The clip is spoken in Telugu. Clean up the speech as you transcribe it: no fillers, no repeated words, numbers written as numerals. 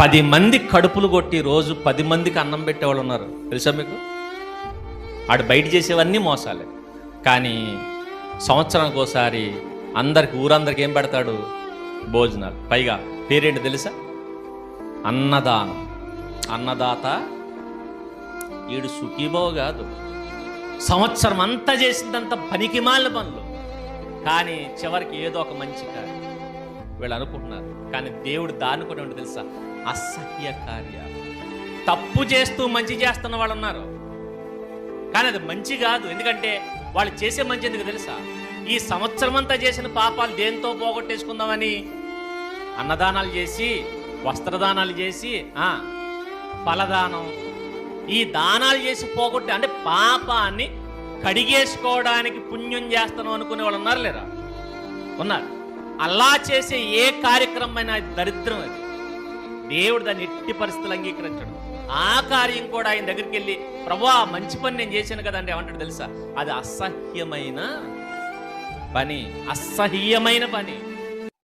10 మంది కడుపులు కొట్టి రోజు 10 మందికి అన్నం పెట్టేవాళ్ళు ఉన్నారు, తెలుసా మీకు? ఆడు బయట చేసేవన్నీ మోసాలే. కానీ సంవత్సరానికి ఒకసారి ఊరందరికి ఏం పెడతాడు? భోజనాలు. పైగా పేరేంటి తెలుసా? అన్నదానం. అన్నదాత ఈడు సుఖీభావ కాదు. సంవత్సరం అంతా చేసిందంత పనికిమాలిన పనులు, కానీ చివరికి ఏదో ఒక మంచి కార్యం వీళ్ళు అనుకుంటున్నారు. కానీ దేవుడు దాన్ని కూడా ఉండి తెలుసా? అసహ్య కార్యాలు. తప్పు చేస్తూ మంచి చేస్తున్న వాళ్ళు ఉన్నారు, కానీ అది మంచి కాదు. ఎందుకంటే వాళ్ళు చేసే మంచి ఎందుకు తెలుసా? ఈ సంవత్సరం అంతా చేసిన పాపాలు దేంతో పోగొట్టేసుకుందామని అన్నదానాలు చేసి, వస్త్రదానాలు చేసి, ఫలదానం, ఈ దానాలు చేసి పోగొట్టి, అంటే పాపాన్ని కడిగేసుకోవడానికి పుణ్యం చేస్తాను అనుకునే వాళ్ళు ఉన్నారు లేరా? ఉన్నారు. అలా చేసే ఏ కార్యక్రమం అయినా దరిద్రం. అది దేవుడు దాన్ని ఎట్టి పరిస్థితులు అంగీకరించడు. ఆ కార్యం కూడా ఆయన దగ్గరికి వెళ్ళి, ప్రభువా మంచి పని నేను చేశాను కదండి ఏమంటాడు తెలుసా? అది అసహ్యమైన పని, అసహ్యమైన పని.